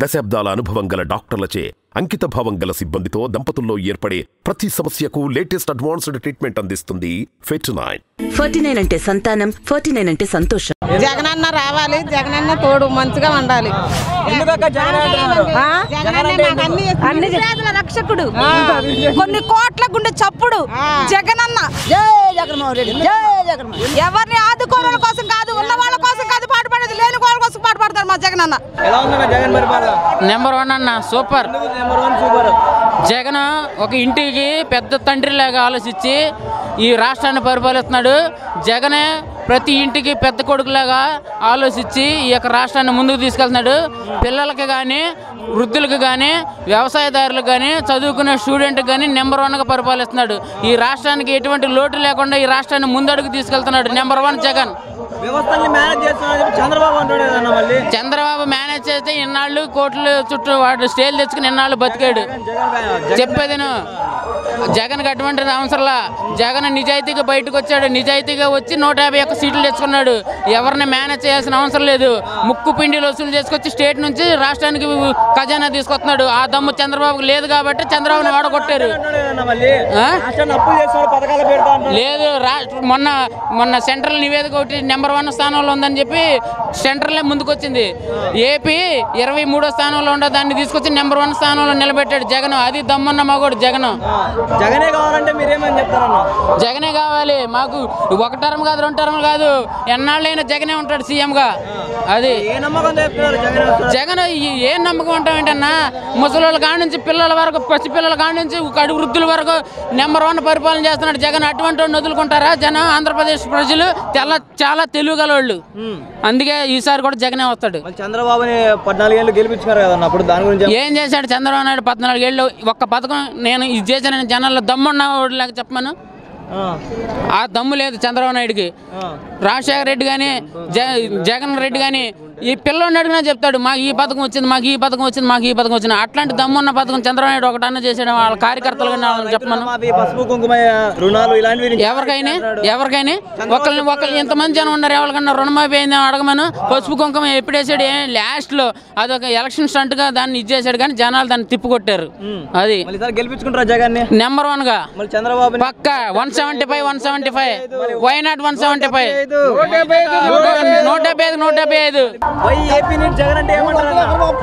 దశాబ్దాల అనుభవం గల డాక్టర్లచే అంకిత భావం గల సిబ్బందితో దంపతుల్లో ఏర్పడే ప్రతి సమస్యకు లేటెస్ట్ అడ్వాన్స్డ్ ట్రీట్మెంట్ అందిస్తుంది ఫెర్టినైన్. ఫెర్టినైన్ అంటే సంతానం, ఫెర్టినైన్ అంటే సంతోషం. జగనన్న రావాలి, జగనన్న తోడు మంచిగా ఉండాలి. రక్షకుడు, కొన్ని కోట్ల గుండె చప్పుడు జగనన్న. ఎవరిని ఆదుకోవడం కోసం కాదు, ఉన్న వాళ్ళ కోసం కాదు పాటుపడేది, లేని వాళ్ళ కోసం పాటుపడతారు మా జగనన్న. నెంబర్ 1 అన్న, సూపర్. జగన్ ఒక ఇంటికి పెద్ద తండ్రిలాగా ఆలోచించి ఈ రాష్ట్రాన్ని పరిపాలిస్తున్నాడు. జగనే ప్రతి ఇంటికి పెద్ద కొడుకులాగా ఆలోచించి ఈ యొక్క రాష్ట్రాన్ని ముందుకు తీసుకెళ్తున్నాడు. పిల్లలకి కానీ, వృద్ధులకు కానీ, వ్యవసాయదారులకు కానీ, చదువుకునే స్టూడెంట్కి కానీ నెంబర్ 1గా పరిపాలిస్తున్నాడు. ఈ రాష్ట్రానికి ఎటువంటి లోటు లేకుండా ఈ రాష్ట్రాన్ని ముందడుగు తీసుకెళ్తున్నాడు. నెంబర్ 1 జగన్. చంద్రబాబు మేనేజ్ చేస్తే ఇన్నాళ్ళు కోట్లు చుట్టూ వాడు స్టేలు తెచ్చుకుని ఇన్నాళ్ళు బతికాడు. చెప్పేదిను, జగన్కి అటువంటి అవసరంలా. జగన్ నిజాయితీగా బయటకు వచ్చాడు. నిజాయితీగా వచ్చి 151 సీట్లు తెచ్చుకున్నాడు. ఎవరిని మేనేజ్ చేయాల్సిన అవసరం లేదు. ముక్కు పిండిలు వసూలు చేసుకొచ్చి స్టేట్ నుంచి రాష్ట్రానికి ఖజానా తీసుకొస్తున్నాడు. ఆ దమ్ము చంద్రబాబుకి లేదు కాబట్టి చంద్రబాబుని వాడగొట్టారు. లేదు, మొన్న సెంట్రల్ నివేదిక ఒకటి నెంబర్ 1 స్థానంలో ఉందని చెప్పి సెంట్రలే ముందుకు వచ్చింది. ఏపీ 23వ స్థానంలో ఉండే దాన్ని తీసుకొచ్చి నెంబర్ 1 స్థానంలో నిలబెట్టాడు జగన్. అది దమ్మున్న మగోడు జగన్. జగనే కావాలంటే మీరేమని చెప్తారన్న? జగనే కావాలి మాకు. 1 టర్మ్ కాదు, 2 టర్మ్ కాదు, ఎన్నాళ్ళైనా జగనే ఉంటాడు సీఎంగా. అది జగన్. ఏ నమ్మకం ఉంటాం ఏంటన్నా? ముసలి కాడ నుంచి పిల్లల వరకు, పసిపిల్లల కాడ నుంచి కడు వృద్ధుల వరకు నెంబర్ 1 పరిపాలన చేస్తున్నాడు జగన్. అటువంటి వాడిని వదులుకుంటారా జనం? ఆంధ్రప్రదేశ్ ప్రజలు చాలా తెలుగుగలవాళ్ళు. అందుకే ఈసారి కూడా జగనే వస్తాడు. చంద్రబాబుని 14 ఏళ్ళు గెలిపించారు కదా, అప్పుడు దాని గురించి ఏం చేశాడు చంద్రబాబు నాయుడు? 14 ఏళ్ళు ఒక్క పథకం నేను ఇది చేశానని జనాల్లో దమ్మున్నవాడు లేక చెప్పమను. ఆ దమ్ము లేదు చంద్రబాబు నాయుడికి. రాజశేఖర రెడ్డి కానీ, జగన్ రెడ్డి కానీ ఈ పిల్లని అడిగినా చెప్తాడు మాకు ఈ పథకం వచ్చింది, మాకు ఈ పథకం వచ్చింది, మాకు ఈ పథకం వచ్చింది. అట్లాంటి దమ్మున్న పథకం చంద్రబాబు నాయుడు ఒకటన్నా చేసాడు వాళ్ళ కార్యకర్తలు చెప్పమను. ఎవరికైనా ఒకళ్ళు ఇంతమంది జనం ఉన్నారు, ఎవరికన్నా రుణమాఫీ అయింది అడగమను. పసుపు కుంకుమ ఎప్పుడు వేసాడు? లాస్ట్లో అదొక ఎలక్షన్ స్టంట్ గా దాన్ని ఇచ్చేసాడు, కానీ జనాలు దాన్ని తిప్పుకొట్టారు. అది గెలిపించుకుంటారా జగన్ నెంబర్ 1గా చంద్రబాబు పక్క 175 వైనాట్ 175 175.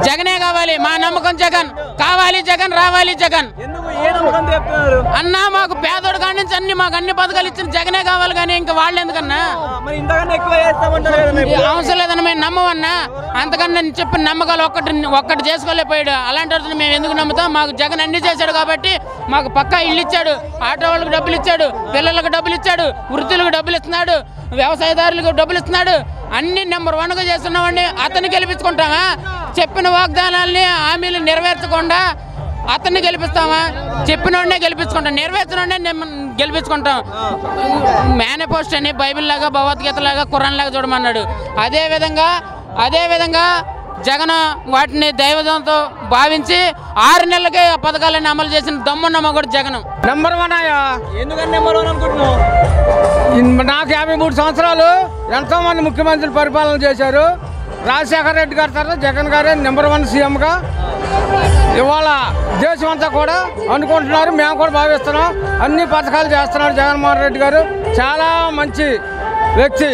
జగనే కావాలి, మా నమ్మకం జగన్ కావాలి. జగన్ రావాలి. జగన్ అన్నా మాకు పేదోడు కాడి నుంచి మాకు అన్ని పథకాలు ఇచ్చిన జగనే కావాలి, కానీ ఇంకా వాళ్ళు ఎందుకన్నా అవసరం లేదని మేము నమ్మమన్నా. అంతకన్నా చెప్పిన నమ్మకాలు ఒక్కటి చేసుకోలేకపోయాడు. అలాంటి మేము ఎందుకు నమ్ముతాం? మాకు జగన్ అన్ని చేశాడు కాబట్టి మాకు పక్కా ఇల్లు ఇచ్చాడు, ఆటో వాళ్ళకి డబ్బులు ఇచ్చాడు, పిల్లలకు డబ్బులు ఇచ్చాడు, వృద్ధులకు డబ్బులు ఇస్తున్నాడు, వ్యవసాయదారులకు డబ్బులు ఇస్తున్నాడు. అన్ని నెంబర్ 1గా చేస్తున్నామండి. అతన్ని గెలిపించుకుంటామా? చెప్పిన వాగ్దానాలని హామీలు నెరవేర్చకుండా అతన్ని గెలిపిస్తామా? చెప్పిన వాడినే గెలిపించుకుంటాం, నెరవేర్చిన వాడినే గెలిపించుకుంటాం. మేనిఫెస్టో అని బైబిల్ లాగా, భగవద్గీత లాగా, ఖురాన్ లాగా చూడమన్నాడు. అదేవిధంగా జగన్ వాటిని దైవదంతో భావించి 6 నెలలకే ఆ పథకాలన్నీ అమలు చేసిన దమ్మున్నమ్మ కూడా జగన్. నెంబర్ 1 అయ్యా. ఎందుకని నెంబర్ 1 అనుకుంటున్నావు? నాకు 53 సంవత్సరాలు ఎంతోమంది ముఖ్యమంత్రులు పరిపాలన చేశారు. రాజశేఖర రెడ్డి గారి తర్వాత జగన్ గారే నెంబర్ 1 సీఎంగా ఇవాళ దేశం అంతా కూడా అనుకుంటున్నారు. మేము కూడా భావిస్తున్నాం. అన్ని పథకాలు చేస్తున్నారు జగన్మోహన్ రెడ్డి గారు. చాలా మంచి వ్యక్తి.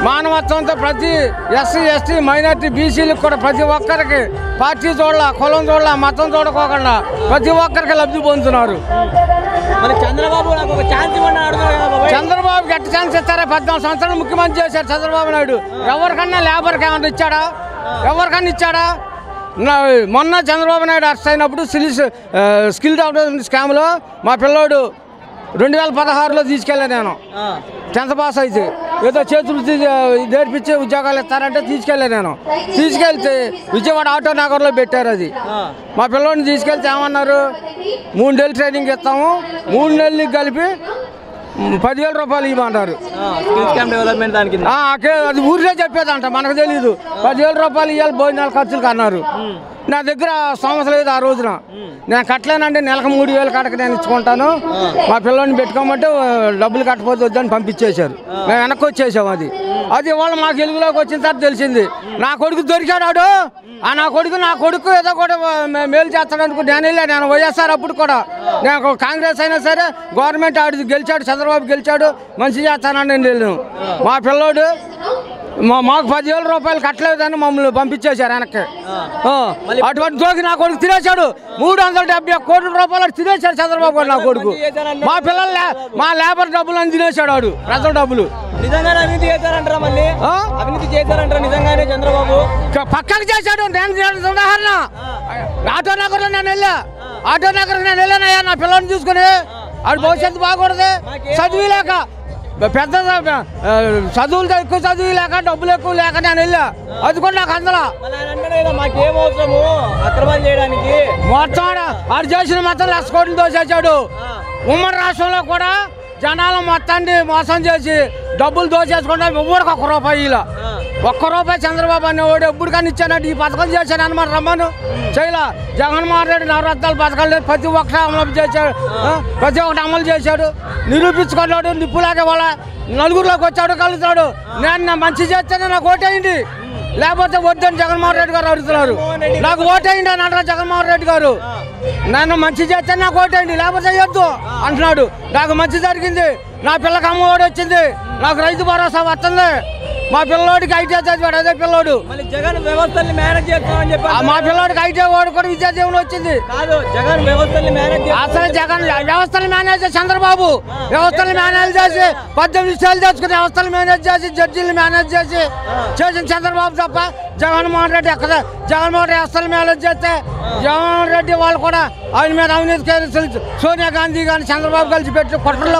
మానవత్వంతో ప్రతి ఎస్సీ, ఎస్టీ, మైనార్టీ, బీసీలకు కూడా ప్రతి ఒక్కరికి పార్టీ చూడాల, కులం చూడాల, మతం చూడకోకుండా ప్రతి ఒక్కరికి లబ్ధి పొందుతున్నారు. చంద్రబాబుకి ఎట్ట ఛాన్స్ ఇస్తారా? 14 సంవత్సరాలు ముఖ్యమంత్రి చేశారు చంద్రబాబు నాయుడు. ఎవరికన్నా లేబర్కి ఏమన్నా ఇచ్చాడా? ఎవరికన్నా ఇచ్చాడా? మొన్న చంద్రబాబు నాయుడు అరెస్ట్ అయినప్పుడు స్కిల్ డెవలప్మెంట్ స్కామ్లో మా పిల్లోడు 2016లో తీసుకెళ్ళాను నేను. 10th పాస్ అయితే ఏదో చేతులు నేర్పించి ఉద్యోగాలు ఇస్తారంటే తీసుకెళ్ళాను నేను. తీసుకెళ్తే విజయవాడ ఆటో నగర్లో పెట్టారు. అది మా పిల్లోడిని తీసుకెళ్తే ఏమన్నారు, 3 నెలలు ట్రైనింగ్ ఇస్తాము, 3 నెలలకి కలిపి 10,000 రూపాయలు ఇవ్వమంటారు. అది ఊరిలో చెప్పేదంట, మనకు తెలీదు. 10,000 రూపాయలు ఇవ్వాలి భోజనాల ఖర్చులకు అన్నారు. నా దగ్గర సమస్య లేదు ఆ రోజున. నేను కట్టలేనండి, నెలకు 3,000 కట్టక నేను ఇచ్చుకుంటాను, మా పిల్లల్ని పెట్టుకోమంటే డబ్బులు కట్టకపోతే వద్దని పంపించేశారు. మేము వెనక్కి వచ్చేసాం. అది ఇవాళ మాకు వెలుగులోకి వచ్చిన తర్వాత తెలిసింది. నా కొడుకు దొరికాడు. నా కొడుకు ఏదో కూడా మేలు చేస్తాడనుకో నేను వెళ్ళాను. నేను వైఎస్ఆర్ అప్పుడు కూడా నేను కాంగ్రెస్ అయినా సరే గవర్నమెంట్ ఆడి గెలిచాడు, చంద్రబాబు గెలిచాడు, మంచి చేస్తానని నేను వెళ్ళాను. మా పిల్లోడు మాకు 10,000 రూపాయలు కట్టలేదని మమ్మల్ని పంపించేశారు వెనక్కి. అటువంటి దోకి నా కొడుకు తినేశాడు. 370 కోట్ల రూపాయలు తినేశాడు చంద్రబాబు గారు నా కొడుకు. మా పిల్లలు మా లేబర్ డబ్బులు అని తినేశాడు వాడు, ప్రజల డబ్బులు. నిజంగానే అవినీతి చేశారంటారా? మళ్ళీ అవినీతి చేశారంటారా నిజంగానే చంద్రబాబు? పక్కకు చేశాడు. నేను ఉదాహరణ ఆటో నగర్లో నేను వెళ్ళానయ్యా నా పిల్లల్ని చూసుకుని. ఆడు భవిష్యత్తు బాగూడదు, చదివిలేక పెద్ద చదువులు ఎక్కువ చదువు లేక డబ్బులు ఎక్కువ లేక నేను వెళ్ళా. అది కూడా నాకు అందలా మాకేం అవసరము అక్రమాలు చేయడానికి. మొత్తం ఆడు చేసిన మొత్తం 1,00,000 కోట్లు దోచేశాడు. ఉమ్మడి రాష్ట్రంలో కూడా జనాలు మొత్తాన్ని మోసం చేసి డబ్బులు దోచేసుకుంటే ఎవరికి ఒక్క రూపాయి చంద్రబాబు అనేవాడు ఎప్పుడు కానీ ఇచ్చానంటే ఈ పథకం చేశాను అనమాట. రమ్మను చేయలా. జగన్మోహన్ రెడ్డి నవరత్నాలు పథకాలు ప్రతి ఒక్కటి అమలు చేశాడు, నిరూపించుకున్నాడు. నిప్పులాగే వాళ్ళ నలుగురిలోకి వచ్చాడు, కలుగుతాడు. నేను మంచి చేస్తేనే నాకు ఓటేయండి, లేకపోతే వద్దని జగన్మోహన్ రెడ్డి గారు అడుగుతున్నారు. నాకు ఓటేయండి అని అంటారు జగన్మోహన్ రెడ్డి గారు. నన్ను మంచి చేస్తే నాకు ఓటేయండి, లేకపోతే చేయొద్దు అంటున్నాడు. నాకు మంచి జరిగింది, నా పిల్లకి అమ్మఒడి వచ్చింది, నాకు రైతు భరోసా వస్తుంది. మా పిల్లోడికి ఐటీ చదివాడు, అదే పిల్లోడు. జగన్ వ్యవస్థల్ని మేనేజ్ చేస్తామని చెప్పి మా పిల్లోడికి ఐటీ వాడు కూడా విద్యాదీవెన వచ్చింది. జగన్ వ్యవస్థల్ని మేనేజ్ అసలు జగన్ వ్యవస్థలు మేనేజ్ చేసి చంద్రబాబు వ్యవస్థలు మేనేజ్ చేసి 18 విషయాలు తెచ్చుకుని వ్యవస్థలు మేనేజ్ చేసి జడ్జీలు మేనేజ్ చేసి చేసిన చంద్రబాబు తప్ప జగన్మోహన్ రెడ్డి ఎక్కడ. జగన్మోహన్ రెడ్డి వ్యవస్థలు మేనేజ్ చేస్తే జగన్మోహన్ రెడ్డి వాళ్ళు కూడా ఆయన మీద అవినీతి కేసులు సోనియా గాంధీ కానీ చంద్రబాబు కలిసి పెట్టి కొట్టల్లో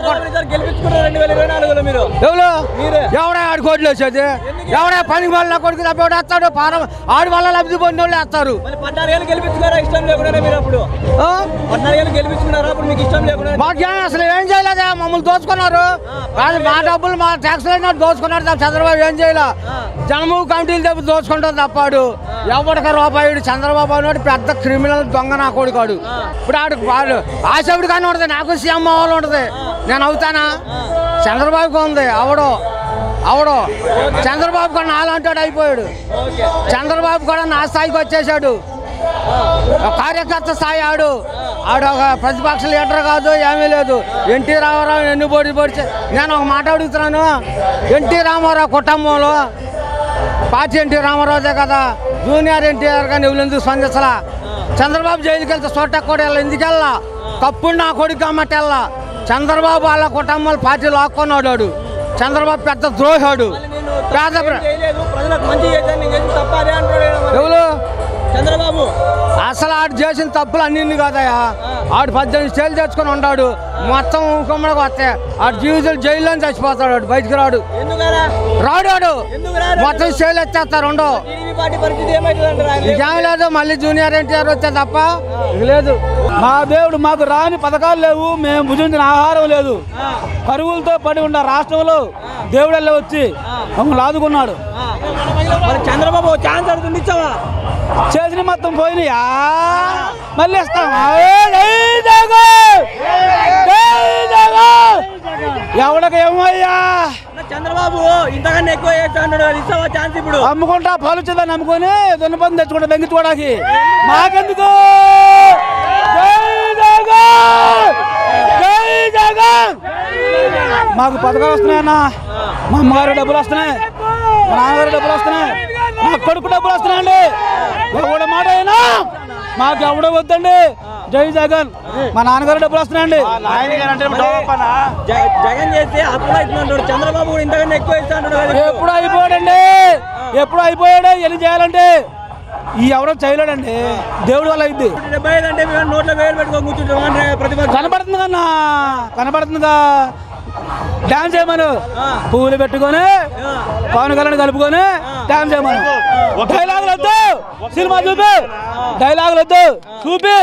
గెలిపించుకున్నారు 2024లో. మీరు ఎవడే ఆడి కోట్లు వేసేది, ఎవడే పనికి వాళ్ళ కొడుకు తప్ప వేస్తాడు, ఆడి వల్ల లబ్ధి పొందిన వాళ్ళు వేస్తారు. 14 ఏళ్ళు గెలిపించుకున్నారా ఇష్టం లేకుండా? మీరు అప్పుడు 14 ఏళ్ళు గెలిపించుకున్నారా? అప్పుడు మీకు ఇష్టం లేకుండా? మాకేం అసలు ఏం చేయలేదా, మమ్మల్ని దోచుకున్నారు. మా డబ్బులు మా ట్యాక్స్ దోచుకున్నారు తప్ప చంద్రబాబు ఏం చేయలే. జనము కమిటీలు తప్ప దోచుకుంటారు తప్పాడు. ఎవరికి రూపాయి. చంద్రబాబు అన్నాడు పెద్ద క్రిమినల్ దొంగ నా కొడుకాడు. ఇప్పుడు ఆడు ఆశవుడు కానీ ఉంటుంది, నాకు సీఎం అవ్వాలి ఉంటుంది. నేను అవుతానా? చంద్రబాబుకి ఉంది అవడో చంద్రబాబు కూడా నాలంటాడు అయిపోయాడు. చంద్రబాబు కూడా నా స్థాయికి వచ్చేసాడు, కార్యకర్త స్థాయి. ఆడు ఒక ప్రతిపక్ష లీడర్ కాదు, ఏమీ లేదు. ఎన్టీ రామారావు ఎన్ని పోటీ పడితే నేను ఒక మాట అడుగుతున్నాను. ఎన్టీ రామారావు కుటుంబంలో పార్టీ ఎన్టీ రామారావుదే కదా, జూనియర్ ఎన్టీఆర్ కానీ ఎవరు స్పందించలా. చంద్రబాబు జైలుకి వెళ్తే చోట కూడా ఎందుకు వెళ్ళా? తప్పుడు నా కొడుకు అమ్మటి వెళ్ళా. చంద్రబాబు వాళ్ళ కుటుంబాలు పార్టీ లాక్కున్నాడు. చంద్రబాబు పెద్ద ద్రోహాడు. ఎవరు చంద్రబాబు అసలు ఆడు చేసిన తప్పులు అన్ని కాదయా. ఆడు 18 ఏళ్ళు తెచ్చుకొని ఉన్నాడు. మొత్తం కుమ్మడికి వస్తే ఆడు జీవితాలు జైల్లో చచ్చిపోతాడు. ఆడు బయటికి రాడు. మొత్తం సేల్ ఎత్తేస్తారు. ఇకేం లేదు, మళ్ళీ జూనియర్ ఎన్టీఆర్ వచ్చే తప్ప లేదు. మా దేవుడు మాకు రాని పథకాలు లేవు, మేము భుజించిన ఆహారం లేదు. కరువులతో పడి ఉన్న రాష్ట్రంలో దేవుడెళ్ళ వచ్చి మమ్మల్ని ఆదుకున్నాడు. చంద్రబాబు ఛాన్స్ అడుగుతుంది, ఇచ్చావా? చేసిన మొత్తం పోయినాయా, మళ్ళీ ఇస్తాం. ఎవడకి ఏమయ్యా చంద్రబాబు ఇంతకన్నా ఎక్కువ ఇస్తావా ఛాన్స్? ఇప్పుడు అమ్ముకుంటా పలుచుదని నమ్ముకొని దున్నపంది తెచ్చుకుంటా దెంగించుకోవడానికి మాకెందుకు? మాకు పథకాలు వస్తున్నాయన్నా, మా అమ్మగారు డబ్బులు వస్తున్నాయి, మా నాన్నగారు డబ్బులు వస్తున్నాయి, మా కొడుకు డబ్బులు వస్తున్నాయండి. ఎవడ మాట అయినా మాకు ఎవడ వద్దండి. జై జగన్. మా నాన్నగారు డబ్బులు వస్తున్నాయండి. జగన్ చేస్తే అప్పుడు అవుతున్నాడు, చంద్రబాబు కూడా ఇంతకన్నా ఎక్కువ ఇస్తాడు. ఎప్పుడు అయిపోయాడండి, ఎప్పుడు అయిపోయాడు. ఎన్ని చేయాలంటే ఈ ఎవరో చేయలేడండి, దేవుడి వల్ల అయింది. 75 అంటే నోట్లో వేలు పెట్టుకొని కూర్చుంటాం. కనబడుతుంది కన్నా, కనబడుతుందిగా. డాన్స్ చేయమను, పువ్వులు పెట్టుకొని పవన్ కళ్యాణ్ కలుపుకొని డాన్స్ చేయమను. డైలాగులు వద్దు, సినిమా చూపి, డైలాగులు వద్దు, చూపి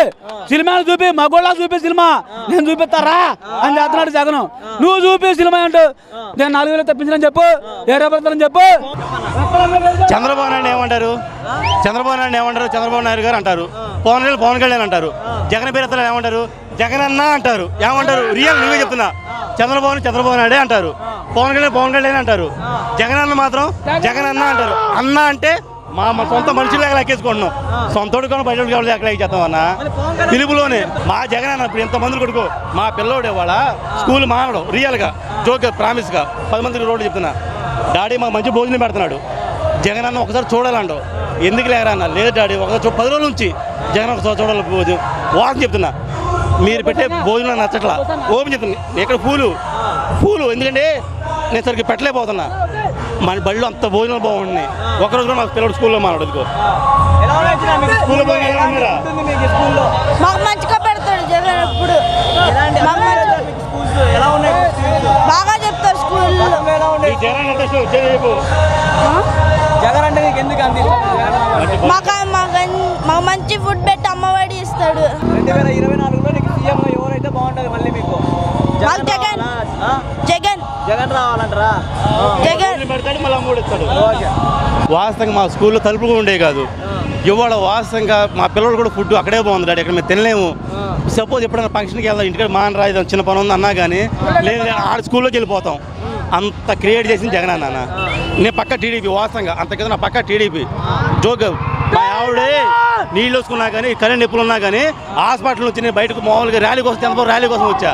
సినిమాను చూపి, మగోళ్ళ చూపి సినిమా, నేను చూపిస్తారా అని చేస్తున్నాడు జగన్. నువ్వు చూపి సినిమా అంటూ నేను 4,000 తప్పించని చెప్పు, 20 రూపాయలు చెప్పు. చంద్రబాబు నాయుడు ఏమంటారు? చంద్రబాబు నాయుడు గారు అంటారు. పవన్ కళ్యాణ్ అంటారు. జగన్ పేరు ఏమంటారు? జగన్ అన్న అంటారు. ఏమంటారు? రియల్ నువ్వే చెప్తున్నా. చంద్రబాబు నాయుడే అంటారు. పవన్ కళ్యాణ్ అంటారు. జగన్ అన్న మాత్రం జగన్ అన్న అంటారు. అన్న అంటే మా సొంత మనుషులు ఎక్కేసుకుంటున్నాం. సొంతోడు కానీ బయట ఎక్కడ చేస్తాం అన్న పిలుపులోనే. మా జగన్ అన్న ఇప్పుడు ఎంతమంది కొడుకో మా పిల్లోడే వాళ్ళ స్కూల్ మానడు. రియల్గా జోక్ ప్రామిస్గా 10 మందికి రోడ్డు చెప్తున్నా. డాడీ మాకు మంచి భోజనం పెడుతున్నాడు. జగన్ అన్న ఒకసారి చూడాలంటావు. ఎందుకు లేరా అన్న? లేదు డాడీ ఒకసారి 10 రోజుల నుంచి జగన్ ఒకసారి చూడాలి భోజనం. వాసన చెప్తున్నా, మీరు పెట్టే భోజనం నచ్చట్లా. ఓపెన్ చెప్తున్నా. ఇక్కడ పూలు ఎందుకంటే నేను సరిగ్గా పెట్టలేకపోతున్నా. మన బళ్ళు అంత భోజనం బాగుంటుంది. ఒకరోజు కూడా మా పిల్లడు స్కూల్లో మాట్లాడు మాకు మంచిగా పెడతాడు జగన్. ఎప్పుడు బాగా చెప్తారు స్కూల్లో. మాకు మంచి ఫుడ్ పెట్టి అమ్మఒడి ఇస్తాడు. 2024లో నీకు సీఎం ఎవరైతే బాగుంటుంది మళ్ళీ మీకు? జగన్ రావాలంటారా? వాస్తవంగా మా స్కూల్లో తలుపులు కూడా ఉండే కాదు. ఇవాళ వాస్తవంగా మా పిల్లలు కూడా ఫుడ్ అక్కడే బాగుంది డాడీ, ఇక్కడ మేము తినలేము. సపోజ్ ఎప్పుడైనా ఫంక్షన్కి వెళ్దాం, ఇంటికి మానరాయిదాం, చిన్న పని ఉంది అన్నా కానీ లేదు ఆడ స్కూల్లోకి వెళ్ళిపోతాం. అంత క్రియేట్ చేసింది జగన్ అన్న. నేను పక్క టీడీపీ వాస్తవంగా అంత కదా నా పక్క టీడీపీ జోక్. మా ఆవిడే నీళ్ళు వస్తున్నా కానీ కరెంట్ నొప్పులు ఉన్నా కానీ హాస్పిటల్ నుంచి నేను బయటకు మామూలుగా ర్యాలీ కోసం చంద్రబాబు ర్యాలీ కోసం వచ్చా.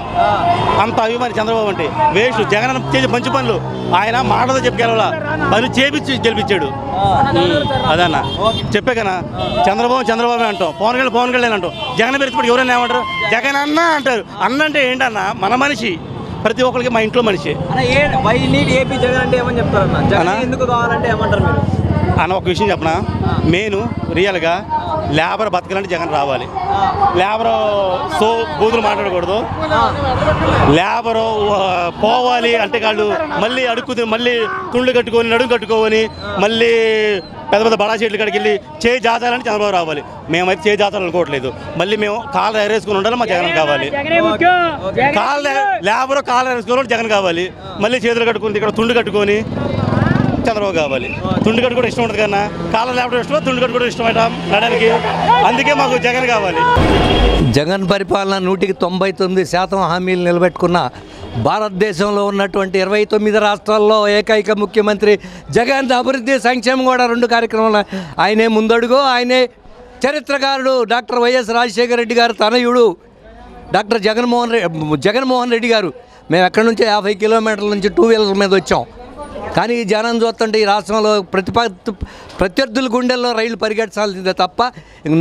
అంత అభిమాని చంద్రబాబు అంటే వేస్ట్. జగన్ చేసే మంచి పనులు ఆయన మాటతో చెప్పుకెళ్ళాల పని చేపించి గెలిపించాడు. అదన్న చెప్పే కన్నా చంద్రబాబు అంటాం, పవన్ కళ్యాణ్ అంటాం. జగన్ పేరు ఎవరైనా ఏమంటారు? జగన్ అన్న అంటారు. అన్న అంటే ఏంటన్నా? మన మనిషి, ప్రతి ఒక్కరికి మా ఇంట్లో మనిషి ఏపీ జగన్ అంటే ఏమని చెప్తారన్న? జగన్ ఎందుకు కావాలంటే ఏమంటారు మీరు అన్న? ఒక విషయం చెప్పనా, మెయిన్ రియల్గా లేబర్ బతకాలంటే జగన్ రావాలి. లేబర్ బూతులు మాట్లాడకూడదు. లేబరు పోవాలి అంటే వాళ్ళు మళ్ళీ అడుక్కుని మళ్ళీ తుండ్లు కట్టుకొని నడుము కట్టుకొని మళ్ళీ పెద్ద పెద్ద బడా చెట్లు కాడికి వెళ్ళి చేయి జాతాలని చంద్రబాబు రావాలి. మేమైతే చేయి జాతాలు అనుకోవట్లేదు. మళ్ళీ మేము కాళ్ళు ఎగరేసుకుని ఉండాలి, మా జగన్ కావాలి. లేబర్ కాళ్ళు ఎగరేసుకుని జగన్ కావాలి. మళ్ళీ చేతులు కట్టుకుని ఇక్కడ తుండు కట్టుకొని చంద్రబాబు కావాలి. తుండు కట్టు కూడా ఇష్టం ఉంటుంది కన్నా కాళ్ళ లేపడం ఇష్టం, తుండు కట్టు కూడా ఇష్టమట నడడానికి. అందుకే మాకు జగన్ కావాలి. జగన్ పరిపాలన 199% హామీలు నిలబెట్టుకున్న భారతదేశంలో ఉన్నటువంటి 29 రాష్ట్రాల్లో ఏకైక ముఖ్యమంత్రి జగన్. అభివృద్ధి సంక్షేమం కూడా 2 కార్యక్రమాలు. ఆయనే ముందడుగు. ఆయనే చరిత్రకారుడు డాక్టర్ వైఎస్ రాజశేఖర రెడ్డి గారు తనయుడు డాక్టర్ జగన్మోహన్ రెడ్డి గారు. మేము ఎక్కడి నుంచి 50 కిలోమీటర్ల నుంచి 2 వీలర్ మీద వచ్చాం. కానీ ఈ జనం చూస్తుంటే ఈ రాష్ట్రంలో ప్రత్యర్థుల గుండెల్లో రైళ్లు పరిగెట్టాల్సిందే తప్ప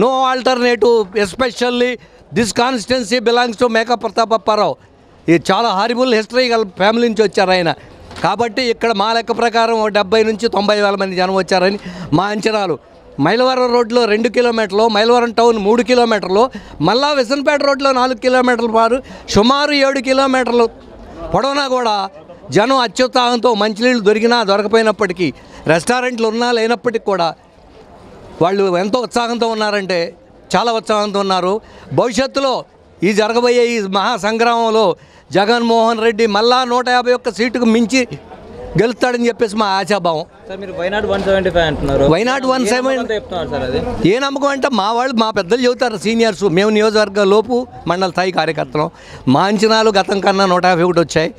no alternative. Especially this constituency belongs to Meka Pratapapparao. ఇది చాలా హారిబుల్ హిస్టరీ గల ఫ్యామిలీ నుంచి వచ్చారు ఆయన. కాబట్టి ఇక్కడ మా లెక్క ప్రకారం 70 నుంచి 90 వేల మంది జనం వచ్చారని మా అంచనాలు. మైలవరం రోడ్లో 2 కిలోమీటర్లు, మైలవరం టౌన్ 3 కిలోమీటర్లు, మళ్ళా విసన్పేట రోడ్లో 4 కిలోమీటర్ల పారు, సుమారు 7 కిలోమీటర్లు పొడవునా కూడా జనం అత్యుత్సాహంతో మంచినీళ్ళు దొరికినా దొరకపోయినప్పటికీ, రెస్టారెంట్లు ఉన్నా లేనప్పటికీ కూడా వాళ్ళు ఎంతో ఉత్సాహంతో ఉన్నారంటే చాలా ఉత్సాహంతో ఉన్నారు. భవిష్యత్తులో ఈ జరగబోయే ఈ మహాసంగ్రామంలో జగన్మోహన్ రెడ్డి మళ్ళా 151 సీటుకు మించి గెలుస్తాడని చెప్పేసి మా ఆశాభావం. మీరు వైనాట్ 175 అంటున్నారు. వైనాట్ 170 ఏ నమ్మకం అంటే మా వాళ్ళు మా పెద్దలు చెబుతారు, సీనియర్స్. మేము నియోజకవర్గ లోపు మండల స్థాయి కార్యకర్తలు. మా అంచనాలు గతం కన్నా 151 వచ్చాయి.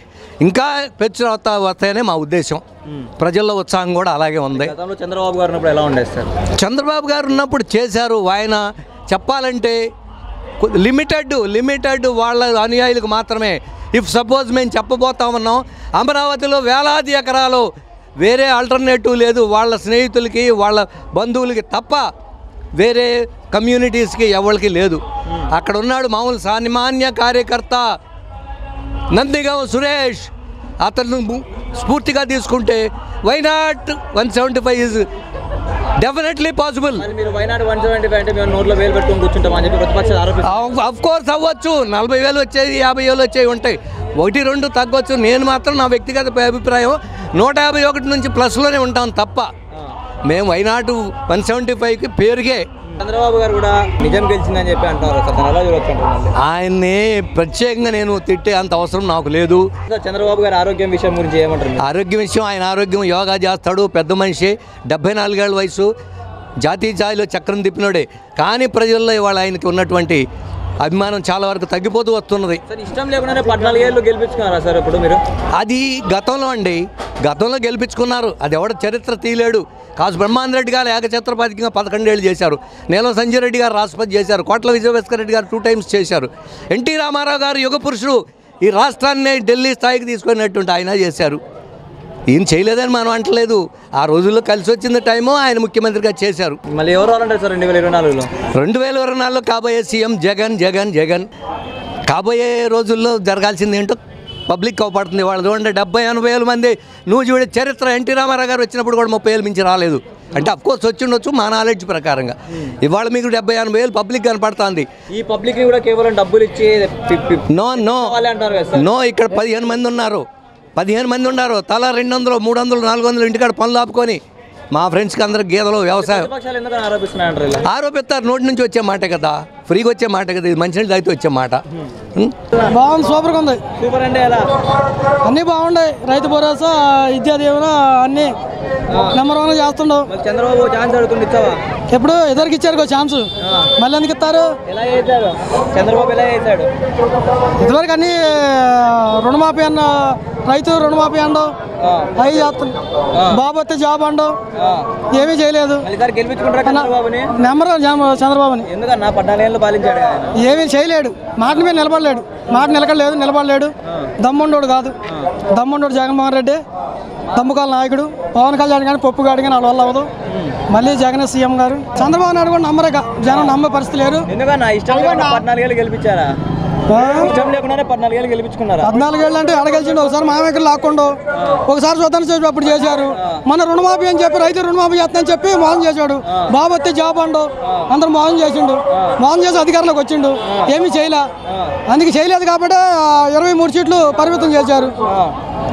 ఇంకా పెంచు వస్తాయనే మా ఉద్దేశం. ప్రజల్లో ఉత్సాహం కూడా అలాగే ఉంది. చంద్రబాబు గారు ఉన్నప్పుడు ఎలా ఉండేది సార్? చంద్రబాబు గారు ఉన్నప్పుడు చేశారు. ఆయన చెప్పాలంటే లిమిటెడ్ వాళ్ళ అనుయాయులకు మాత్రమే. ఇఫ్ సపోజ్ మేము చెప్పబోతా ఉన్నాం, అమరావతిలో వేలాది ఎకరాలు, వేరే ఆల్టర్నేటివ్ లేదు. వాళ్ళ స్నేహితులకి వాళ్ళ బంధువులకి తప్ప వేరే కమ్యూనిటీస్కి ఎవరికి లేదు. అక్కడ ఉన్నాడు మామూలు సామాన్య కార్యకర్త నందిగాం సురేష్. అతను స్ఫూర్తిగా తీసుకుంటే వైనాట్ 175 ఈజ్ డెఫినెట్లీ పాసిబుల్. మీరు వైనాట్ 175 అంటే మేము నోట్లో వేలు పెట్టుకొని కూర్చుంటాం అని చెప్పి ప్రతిపక్షాలు ఆరోపిస్తారు. ఆఫ్ కోర్స్ అవ్వచ్చు. 40,000 వచ్చేది, 50,000 వచ్చేవి ఉంటాయి. 1-2 తగ్గొచ్చు. నేను మాత్రం నా వ్యక్తిగత అభిప్రాయం 151 నుంచి ప్లస్లోనే ఉంటాం తప్ప మేము వైనాటు 175కి పేరుగే. చంద్రబాబు గారు కూడా నిజం గెలిచిందని చెప్పి అంటున్నారు. ఆయన్ని ప్రత్యేకంగా నేను తిట్టే అంత అవసరం నాకు లేదు. చంద్రబాబు గారి ఆరోగ్యం విషయం గురించి ఏమంటారు? ఆరోగ్యం విషయం, ఆయన ఆరోగ్యం, యోగా చేస్తాడు, పెద్ద మనిషి, 74 ఏళ్ళ వయసు, జాతీయ స్థాయిలో చక్రం తిప్పినాడే. కానీ ప్రజల్లో ఇవాళ ఆయనకి ఉన్నటువంటి అభిమానం చాలా వరకు తగ్గిపోతూ వస్తున్నది. ఇష్టం లేకుండానే 14 ఏళ్ళు గెలిపించుకున్నారా సార్ ఇప్పుడు మీరు? అది గతంలో అండి, గతంలో గెలిపించుకున్నారు. అది ఎవడ చరిత్ర తీయలేడు. కాసు బ్రహ్మానంద రెడ్డి గారు ఏకఛత్రపాతికంగా 11 ఏళ్ళు చేశారు. నీలం సంజయ్ రెడ్డి గారు రాష్ట్రపతి చేశారు. కోట్ల విజయభాస్కర్ రెడ్డి గారు 2 times చేశారు. ఎన్టీ రామారావు గారు యుగ పురుషుడు, ఈ రాష్ట్రాన్ని ఢిల్లీ స్థాయికి తీసుకున్నటువంటి ఆయన చేశారు. ఈయన చేయలేదని మనం అంటలేదు. ఆ రోజుల్లో కలిసి వచ్చిన టైము ఆయన ముఖ్యమంత్రిగా చేశారు. మళ్ళీ ఎవరు రావాలంటారు సార్ 2024లో? 2024లో కాబోయే సీఎం జగన్ జగన్ జగన్. కాబోయే రోజుల్లో జరగాల్సింది ఏంటో పబ్లిక్ అవపడుతుంది. వాళ్ళు చూడండి 70-80 వేల మంది. నువ్వు చూడే చరిత్ర, ఎన్టీ రామారావు గారు వచ్చినప్పుడు కూడా 30 ఏళ్ళు మించి రాలేదు. అంటే అఫ్కోర్స్ వచ్చి ఉండొచ్చు మా నాలెడ్జ్ ప్రకారంగా. ఇవాళ మీకు 70-80 వేలు పబ్లిక్ కనపడుతుంది. ఈ పబ్లిక్ కూడా కేవలం డబ్బులు ఇచ్చి నో ఇక్కడ 15 మంది ఉన్నారు. 15 మంది ఉన్నారు. తలా 200, 300, 400 ఇంటికాడ పనులు ఆపుకొని మా ఫ్రెండ్స్కి అందరూ గేదెలు వ్యవసాయం ఆరోపిస్తారు. నోటి నుంచి వచ్చే మాట కదా, ఫ్రీగా వచ్చే మాట కదా, ఇది మంచినీళ్ళు తాగితే వచ్చే మాట. బాగుంది, సూపర్గా ఉంది. సూపర్ అంటే ఎలా? అన్నీ బాగున్నాయి. రైతు భరోసా, విద్యా దీవెన అన్నీ నెంబర్ 1 చేస్తుండవు. చంద్రబాబు ఛాన్స్ అడుగుతుంది, ఇచ్చావా? ఎప్పుడు ఎదురికి ఇచ్చారు ఛాన్స్, మళ్ళీ ఎందుకు ఇస్తారు? ఎలా చేశారు చంద్రబాబు? ఎలా చేశాడు? ఇదివరకు అన్ని రుణమాఫీ అన్న, రైతు రుణమాఫీ అండవు, అవి చేస్తుంది. బాబు వస్తే జాబ్ అండవు, ఏమీ చేయలేదు. నెంబర్ చంద్రబాబుని ఎందుకన్నా 14 ఏళ్ళు పాలించాడు, ఏమీ చేయలేడు. మాట మీద నిలబడలేడు. మాట నిలబడలేడు. దమ్ముండోడు కాదు. దమ్ముండోడు జగన్మోహన్ రెడ్డి, దమ్ముకాల నాయకుడు. పవన్ కళ్యాణ్ కానీ పప్పు గాడి కానీ వాళ్ళ వల్ల అవ్వదు. మళ్ళీ జగన్ సీఎం గారు. చంద్రబాబు నాయుడు కూడా నమ్మరేక, జనం నమ్మే పరిస్థితి లేరు. ఎందుకన్నా ఇష్టం 14 ఏళ్ళు గెలిపించారా? ఇష్టం లేకుండానే 14 ఏళ్ళు గెలిపించుకున్నారా? 14 ఏళ్ళు అంటే అడగలిసిండు. ఒకసారి మామయ్యకు లాక్కుండా, ఒకసారి స్వతంత్ర చేసి అప్పుడు చేశారు. మన రుణమాఫీ అని చెప్పి, రైతు రుణమాఫీ చేస్తానని చెప్పి మోసం చేశాడు. బాబు వస్తే జాబ్ అండు, అందరూ మోసం చేసిండు. మోసం చేసి అధికారంలోకి వచ్చిండు, ఏమీ చేయలే. అందుకే చేయలేదు కాబట్టి 23 సీట్లు పరిమితం చేశారు.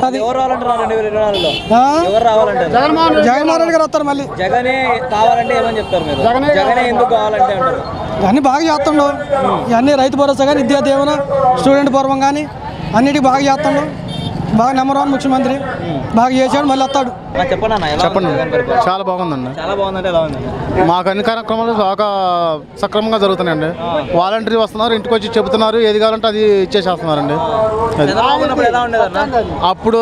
అది ఎవరు రావాలంటారు 2024లో? ఎవరు రావాలంటారు? జగన్మోహన్ రెడ్డి గారు వస్తారు. మళ్ళీ జగనే కావాలంటే ఏమని చెప్తారు మీరు? జగనే ఎందుకు కావాలంటే అంటారు? అన్నీ బాగా చేస్తుండు. ఇవన్నీ రైతు భరోసా కానీ, విద్యా దీవెన, స్టూడెంట్ పూర్వం కానీ అన్నిటికీ బాగా చేస్తుండు. బాగా నెంబర్ 1 ముఖ్యమంత్రి, బాగా చేశాడు. మళ్ళీ వస్తాడు. చెప్పండి. చాలా బాగుందండి. చాలా బాగుందంటే ఎలా ఉందండి? మాకు అన్ని కార్యక్రమాలు బాగా సక్రమంగా జరుగుతున్నాయండి. వాలంటీర్ వస్తున్నారు, ఇంటికి వచ్చి చెబుతున్నారు, ఏది కావాలంటే అది ఇచ్చేసేస్తున్నారండి. అప్పుడు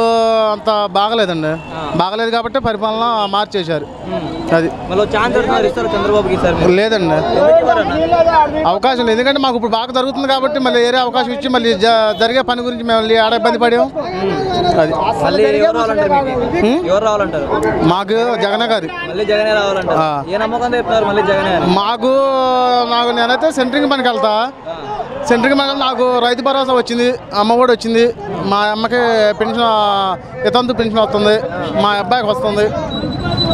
అంత బాగలేదండి. బాగలేదు కాబట్టి పరిపాలన మార్చేశారు. అది లేదండి, అవకాశం లేదు. ఎందుకంటే మాకు ఇప్పుడు బాగా జరుగుతుంది కాబట్టి మళ్ళీ వేరే అవకాశం ఇచ్చి మళ్ళీ జరిగే పని గురించి మేము మళ్ళీ ఆడ ఇబ్బంది పడాం. అది మాకు జగనే గారు. నాకు నేనైతే సెంట్రింగ్ పనికి వెళ్తా. సెంట్రింగ్ పనికి నాకు రైతు భరోసా వచ్చింది, అమ్మ కూడా వచ్చింది. మా అమ్మకి పెన్షన్, ఇతంతు పెన్షన్ వస్తుంది, మా అబ్బాయికి వస్తుంది.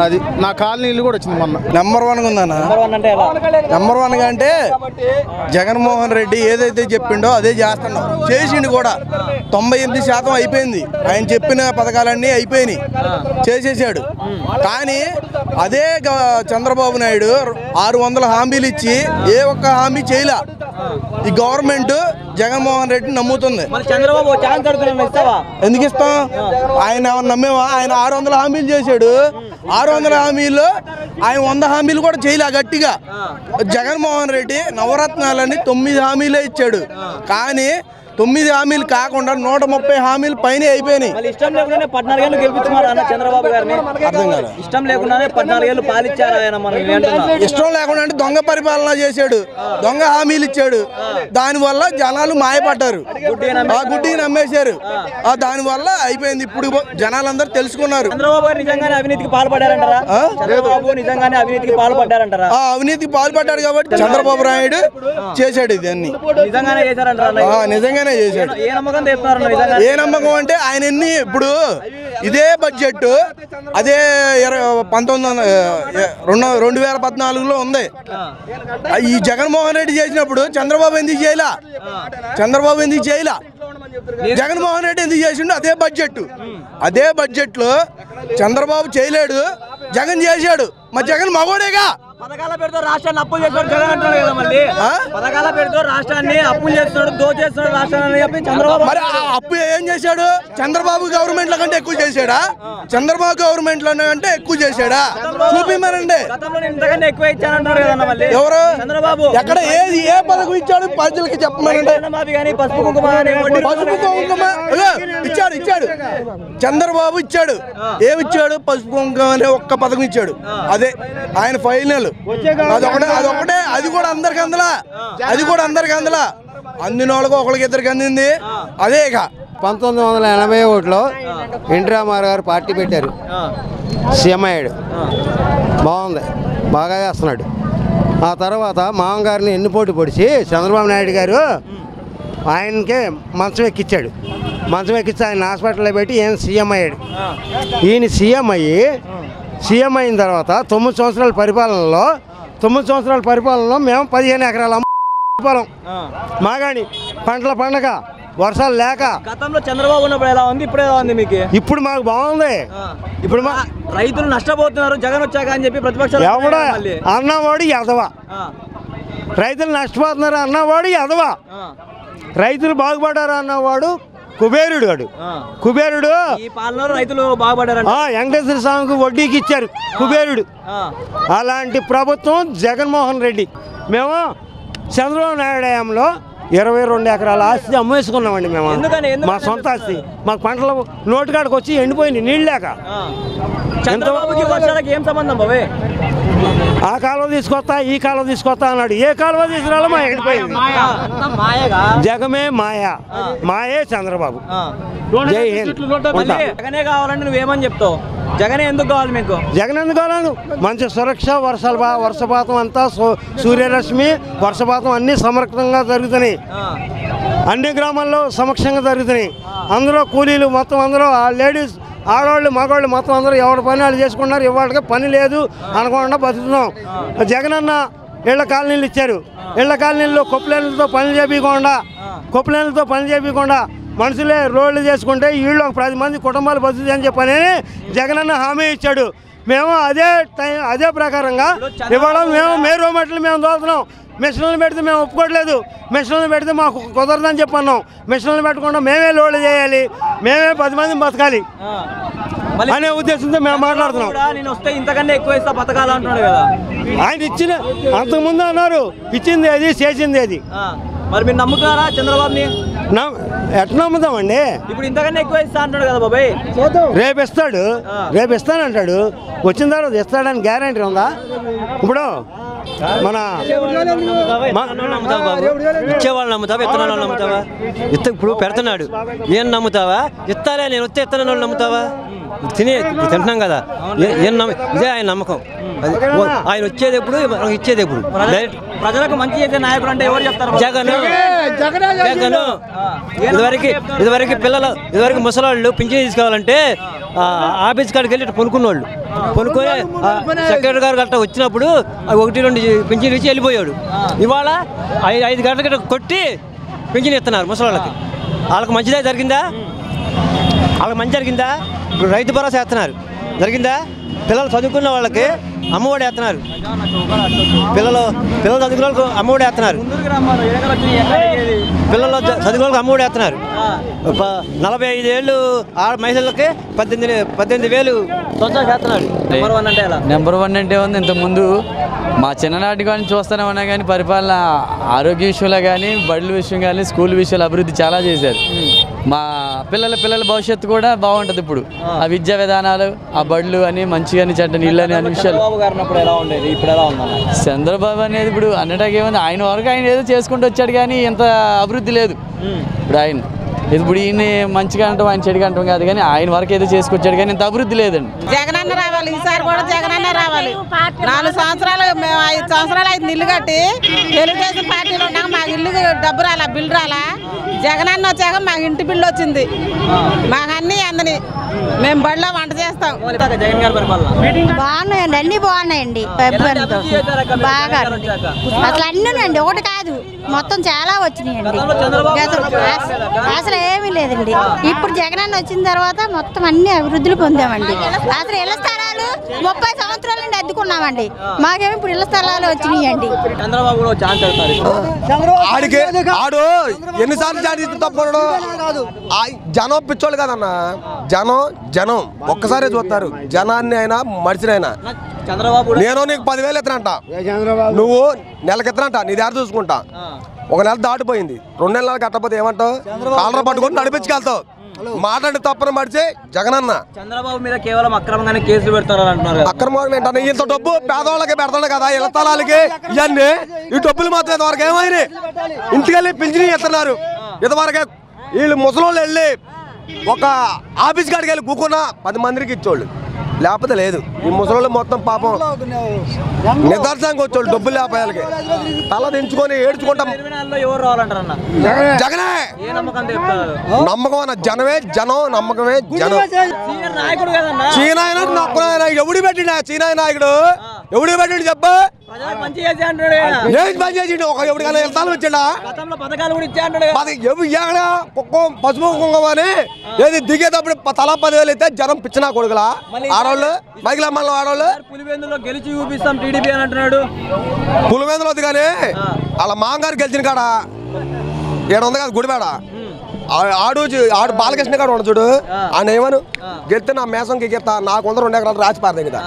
అది నా కాలనీ ఇల్లు కూడా వచ్చింది మొన్న. నెంబర్ 1 ఉందన్న. నెంబర్ 1 అంటే జగన్మోహన్ రెడ్డి ఏదైతే చెప్పిండో అదే చేస్తున్నాం, చేసిండు కూడా. 98% అయిపోయింది. ఆయన చెప్పిన పథకాలన్నీ అయిపోయినాయి, చేసేసాడు. కానీ అదే చంద్రబాబు నాయుడు 600 హామీలు ఇచ్చి ఏ ఒక్క హామీ చేయలే. ఈ గవర్నమెంట్ జగన్మోహన్ రెడ్డి నమ్ముతుంది. చంద్రబాబు ఎందుకు ఇస్తాం? ఆయన నమ్మేవా? ఆయన 600 హామీలు చేశాడు. 600 హామీలు ఆయన 100 హామీలు కూడా చేయలే గట్టిగా. జగన్మోహన్ రెడ్డి నవరత్నాలని 9 హామీలే ఇచ్చాడు. కానీ 9 హామీలు కాకుండా 130 హామీలు పైన అయిపోయినాయి. ఇష్టం లేకుండానే 14 ఏళ్ళు గెలిపించుకున్నారు అన్న చంద్రబాబు గారిని. అర్థం కాదు. ఇష్టం లేకుండానే 14 ఏళ్ళు పాలిచ్చారు ఆయన. ఇష్టం లేకుండా అంటే దొంగ పరిపాలన చేశాడు, దొంగ హామీలు ఇచ్చాడు. దానివల్ల జనాలు మాయపడ్డారు, గుడ్డిని నమ్మేశారు. దానివల్ల అయిపోయింది. ఇప్పుడు జనాలందరూ తెలుసుకున్నారు. చంద్రబాబు గారు నిజంగానే అవినీతికి పాల్పడారంటారా? చంద్రబాబు నిజంగానే అవినీతికి పాల్పడ్డారంటారా? అవినీతికి పాల్పడ్డాడు కాబట్టి చంద్రబాబు నాయుడు చేశాడు ఇది అన్ని. నిజంగానే చేశారంటారా? నిజంగానే చేశాడు. ఏ నమ్మకం చెప్తున్నారు? ఏ నమ్మకం అంటే ఆయన ఎన్ని ఇప్పుడు ఇదే బడ్జెట్ అదే 2014లో ఉంది. ఈ జగన్మోహన్ రెడ్డి చేసినప్పుడు చంద్రబాబు ఎందుకు చేయలా? జగన్మోహన్ రెడ్డి ఎందుకు చేసిండు? అదే బడ్జెట్లో చంద్రబాబు చేయలేడు, జగన్ చేశాడు. మరి జగన్ మగోడేగా. పథకాల పేరుతో రాష్ట్రాన్ని అప్పులు చేస్తున్నాడు జగన్ అంటున్నాడు కదా. మళ్ళీ పథకాల పేరుతో రాష్ట్రాన్ని అప్పులు చేస్తున్నాడు, దోచేస్తున్నాడు రాష్ట్రాన్ని చెప్పి చంద్రబాబు. మరి అప్పు ఏం చేశాడు? చంద్రబాబు గవర్నమెంట్ కంటే ఎక్కువ చేశాడా? చంద్రబాబు గవర్నమెంట్ లో కంటే ఎక్కువ చేశాడా? చూపిమనండి. ఇంతకంటే ఎక్కువ ఇచ్చానంటున్నాడు కదా మళ్ళీ ఎవరు? చంద్రబాబు. ఎక్కడ ఏ పథకం ఇచ్చాడు ప్రజలకి చెప్పమనండి. పసుపు కుంకుమ ఇచ్చాడు. చంద్రబాబు ఇచ్చాడు. ఏమిచ్చాడు? పసుపు కుంకుమ అనే ఒక్క పథకం ఇచ్చాడు. అదే ఆయన ఫైనల్. అదొకటే. అది కూడా అందరికి అందలా. అందిన వాళ్ళకు ఒకరికి ఇద్దరికి అందింది. అదే ఇక 1981లో ఎన్టీ రామారావు గారు పార్టీ పెట్టారు, సీఎం అయ్యాడు. బాగుంది, బాగా చేస్తున్నాడు. ఆ తర్వాత మామగారిని ఎన్నిపోటు పొడిచి చంద్రబాబు నాయుడు గారు ఆయనకే మంచం ఎక్కించాడు. మంచం ఎక్కించి ఆయన హాస్పిటల్లో పెట్టి ఈయన సీఎం అయ్యాడు. ఈయన సీఎం అయిన తర్వాత 9 సంవత్సరాల పరిపాలనలో మేము 15 ఎకరాల పొలం మాగాని పంటల పండగ, వర్షాలు లేక. గతంలో చంద్రబాబు ఉన్నప్పుడు ఎలా ఉంది, ఇప్పుడు ఎలా ఉంది మీకు? ఇప్పుడు మాకు బాగుంది. ఇప్పుడు రైతులు నష్టపోతున్నారు జగన్ వచ్చాక అని చెప్పి ప్రతిపక్షాలు. ఎవడా అన్నవాడు ఎదవా, రైతులు నష్టపోతున్నారు అన్నవాడు ఎదవా, రైతులు బాగుపడ్డారు అన్నవాడు కుబేరుడు. ఈ పాలనలో రైతులు బాగుపడ్డారు. వెంకటేశ్వర స్వామికి వడ్డీకి ఇచ్చారు కుబేరుడు. అలాంటి ప్రభుత్వం జగన్మోహన్ రెడ్డి. మేము చంద్రబాబు నాయుడు హయాంలో 22 ఎకరాల ఆస్తి అమ్మేసుకున్నామండి మేము. మా సొంత ఆస్తి. మాకు పంటలు నోటికాడికి వచ్చి ఎండిపోయింది నీళ్ళు లేక. ఏం సంబంధం బాబే? ఆ కాలువ తీసుకొస్తా, ఈ కాలువ తీసుకొస్తా అన్నాడు. ఏ కాలువ తీసుకురాలో మా ఎండిపోయింది. జగమే మాయే చంద్రబాబు. జై హింద్. జగనే కావాలంటే నువ్వేమని చెప్తావు? జగనే ఎందుకు కావాలి మీకు? జగన్ ఎందుకు కావాలి? మంచి సురక్ష, వర్షపాతం అంతా సూర్యరశ్మి, వర్షపాతం అన్ని సమర్థంగా జరుగుతున్నాయి. అన్ని గ్రామాల్లో సమక్షంగా జరుగుతున్నాయి. అందులో కూలీలు మొత్తం అందరూ లేడీస్, ఆడవాళ్ళు, మగవాళ్ళు మొత్తం అందరూ ఎవరి పని వాళ్ళు చేసుకుంటున్నారు. ఇవాళకి పని లేదు అనకుండా బతుకుతున్నాం. జగన్ అన్న ఇళ్ల కాలనీలు ఇచ్చారు. ఇళ్ల కాలనీల్లో కొప్పులేళ్ళతో పని చేపించకుండా మనుషులే రోడ్లు చేసుకుంటే వీళ్ళు ఒక 10 మంది కుటుంబాలు బతుకుతాయి అని చెప్పని జగనన్న హామీ ఇచ్చాడు. మేము అదే ప్రకారంగా ఇవాళ మేము మేరో మట్టలు మేము దోతున్నాం. మిషన్లు పెడితే మేము ఒప్పుకోవట్లేదు. మిషన్లు పెడితే మాకు కుదరదని చెప్పన్నాం. మిషన్లు పెట్టకుండా మేమే లోడ్లు చేయాలి, మేమే 10 మంది బతకాలి అనే ఉద్దేశంతో మేము మాట్లాడుతున్నాం. ఇంతకన్నా ఎక్కువ ఇస్తా పథకాలు అంటున్నాడు కదా ఆయన. ఇచ్చిన అంతకుముందు అన్నారు, ఇచ్చింది అది, చేసింది అది. మరి మీరు నమ్ముతున్నారా చంద్రబాబుని? ఎట్లా నమ్ముతామండి? ఇప్పుడు ఇంతకన్నా ఎక్కువ ఇస్తా అంటాడు కదా బాబాయ్. రేపు ఇస్తానంటాడు. వచ్చిన తర్వాత ఇస్తాడని గ్యారంటీ ఉందా? ఇప్పుడు మన ఇచ్చేవాళ్ళు నమ్ముతావా, ఇత్తనాలు నమ్ముతావా? ఇప్పుడు పెడుతున్నాడు, ఏం నమ్ముతావా? ఇస్తాలే నేను వస్తే ఇత్తన వాళ్ళు నమ్ముతావా? తింటున్నాం కదా, ఇదే ఆయన నమ్మకం. ఆయన వచ్చేది ఎప్పుడు, మనకు ఇచ్చేది ఎప్పుడు. ప్రజలకు మంచి చేసే నాయకుడు అంటే ఎవరు చెప్తారు? జగన్. ఇదివరకు ముసలాళ్ళు పింఛన్ తీసుకోవాలంటే ఆఫీస్ కాడికి వెళ్ళి కొనుక్కున్నోళ్ళు కొనుక్కొని సెక్రటరీ గారు గట్ట వచ్చినప్పుడు 1-2 పింఛన్ ఇచ్చి వెళ్ళిపోయాడు. ఇవాళ 5 గంటల గట్ట కొట్టి పింఛన్ ఇస్తున్నారు ముసలాళ్ళకి. వాళ్ళకి మంచిదే జరిగిందా? వాళ్ళకి మంచి జరిగిందా? ఇప్పుడు రైతు భరోసా వేస్తున్నారు, జరిగిందా? పిల్లలు చదువుకున్న వాళ్ళకి అమ్మఒడి వేస్తున్నారు. పిల్లలు చదువుకున్న వాళ్ళకి అమ్మఒడి వేస్తున్నారు. పిల్లలు చదువుకున్న వాళ్ళకి అమ్మఒడి వేస్తున్నారు. 45 ఏళ్ళు మహిళలకి 18,000 సంవత్సరాలు వేస్తున్నాడు. నెంబర్ 1 అంటే ఉంది. ఇంతకుముందు మా చిన్ననాటి కానీ చూస్తూనే ఉన్నా కానీ పరిపాలన ఆరోగ్య విషయంలో కానీ, బడుల విషయం కానీ, స్కూల్ విషయాలు అభివృద్ధి చాలా చేశారు. మా పిల్లల భవిష్యత్తు కూడా బాగుంటుంది. ఇప్పుడు ఆ విద్యా విధానాలు, ఆ బడులు అని, మంచిగా చెడ్డ నీళ్ళు అని అన్ని విషయాలు. చంద్రబాబు అనేది ఇప్పుడు అన్నటానికి ఏముంది, ఆయన వరకు ఆయన ఏదో చేసుకుంటూ వచ్చాడు కానీ ఇంత అభివృద్ధి లేదు. ఇప్పుడు ఈయన మంచిగా అంటాం, ఆయన చెడుగా అంటాం కాదు కానీ ఆయన వరకు ఏదో చేసుకొచ్చాడు కానీ ఇంత అభివృద్ధి లేదండి. జగనన్న రావాలి, ఈసారి కూడా జగనన్న రావాలి. 4 సంవత్సరాలు, మేము 5 సంవత్సరాలు ఇల్లు కట్టి తెలుగుదేశం పార్టీలో ఉన్నాక మాకు ఇల్లు డబ్బు రాలా, బిల్లు రాలా. జగనన్న వచ్చాక మాకు ఇంటి బిల్లు వచ్చింది, మాకు అన్నీ అందని. మేము బడిలో వంట చేస్తాం. జగన్ గారి పరిపాలన బాగున్నాయండి, అన్ని బాగున్నాయండి. బాగా అసలు అన్నీనండి, ఒకటి కాదు మొత్తం చాలా వచ్చినాయండి. అసలు ఏమీ లేదండి. ఇప్పుడు జగనన్న వచ్చిన తర్వాత మొత్తం అన్ని అభివృద్ధులు పొందామండి. అసలు ఇళ్ల స్థలాలు 30 సంవత్సరాల నుండి అద్దుకున్నామండి. మాకేమో ఇప్పుడు ఇళ్ల స్థలాలు వచ్చినాయండి. చంద్రబాబు కూడా ఛాన్స్ అవుతారు. ఆడు ఎన్నిసార్లు ఛాన్స్ ఇస్తే తప్పడు. జనం పిచ్చోళ్ళు కదన్న, జనం ఒక్కసారే చూస్తారు. జనాన్ని అయినా మనిషినైనా. నేను నీకు 10,000 ఎత్తనంట, నువ్వు నెలకి ఎత్తనంట, నీ దగ్గర చూసుకుంటా. ఒక నెల దాటిపోయింది, 2 నెలలు కట్టకపోతే ఏమంటావు? కాలర పట్టుకొని నడిపించుకెళ్తావు. మాట్లాడి తప్పని మడిచి జగనన్న. చంద్రబాబు మీద కేవలం అక్రమంగానే కేసులు పెడతారు అంటున్నారు. అక్రమం ఏంటన్నా? ఇంత డబ్బు పేదవాళ్ళకి పెడతాడు కదా, ఇళ్ల స్థలాలకి ఇవన్నీ. ఈ డబ్బులు మాత్రం ఇంతవరకు ఏమైనా ఇంటికి వెళ్ళి పింఛని ఇస్తున్నారు. ఇంతవరకే వీళ్ళు ముసలోళ్ళు వెళ్ళి ఒక ఆఫీస్ కాడికి వెళ్ళి కూకున్నా 10 మందికి ఇచ్చోళ్ళు, లేకపోతే లేదు. ఈ ముసలోళ్ళు మొత్తం పాపం నిదర్శనంగా వచ్చేవాళ్ళు డబ్బులు లేపాయాలకి తల దించుకొని ఏడ్చుకుంటాం. ఎవరు రావాలంటారన్న? జగనే నమ్మకం అన్న. జనం నమ్మకమే జనం. చీనాయన నొక్కనాయన ఎవడు పెట్టిండు? చీనాయ నాయకుడు ఎవడు పెట్టిండు చెప్పు? ఏం పని చేసిండు? ఒక ఎవరికైనా వెళ్తాను వచ్చిండా? పసుపు కుంకుమ అని ఏది దిగేటప్పుడు తలా 10,000 అయితే జనం పిచ్చినా కొడుకులా ఆడవాళ్ళు మైకిల మళ్ళీ ఆడవాళ్ళు పులివెందులో గెలిచి చూపిస్తాం టీడీపీ అని అంటున్నాడు. పులివెందులో వద్దు కానీ వాళ్ళ మాంగారు గెలిచిన కాడ 700 కదా గుడిపేడ. ఆడు బాలకృష్ణ గారు ఉండ చూడు, ఆయన ఏమను గెలితే నా మేసంకి గెత్తా, నాకు 2 ఎకరాలు రాసి పారదే కదా.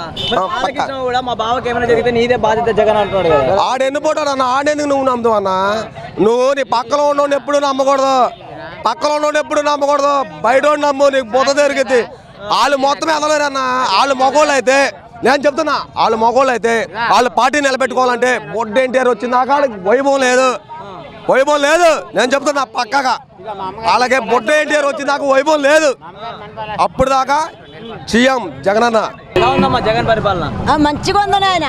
మా బావకి ఏమైనా జరిగితే నీదే బాధ్యత జగన్ అంటున్నాడు. ఆడెన్ని పోతాడు అన్న? ఆడెందుకు నువ్వు నమ్ముతావు అన్న? నువ్వు నీ పక్కలో ఉన్నోడిని ఎప్పుడు నమ్మకూడదు, బయట నమ్ము, నీకు బుద్ధ జరిగింది. వాళ్ళు మొత్తం ఎదలేరు అన్న. వాళ్ళు మగోళ్ళు అయితే, నేను చెప్తున్నా, వాళ్ళు పార్టీ నిలబెట్టుకోవాలంటే బొడ్డ ఎన్టీఆర్ వచ్చిందాక వైభవం లేదు. నేను చెప్తున్నా పక్కగా అలాగే బొడ్డ ఎన్టీఆర్ వచ్చిందాక వైభవం లేదు. అప్పుడు దాకా సీఎం జగనన్న. జగన్ పరిపాలన మంచిగా ఉంది నాయన.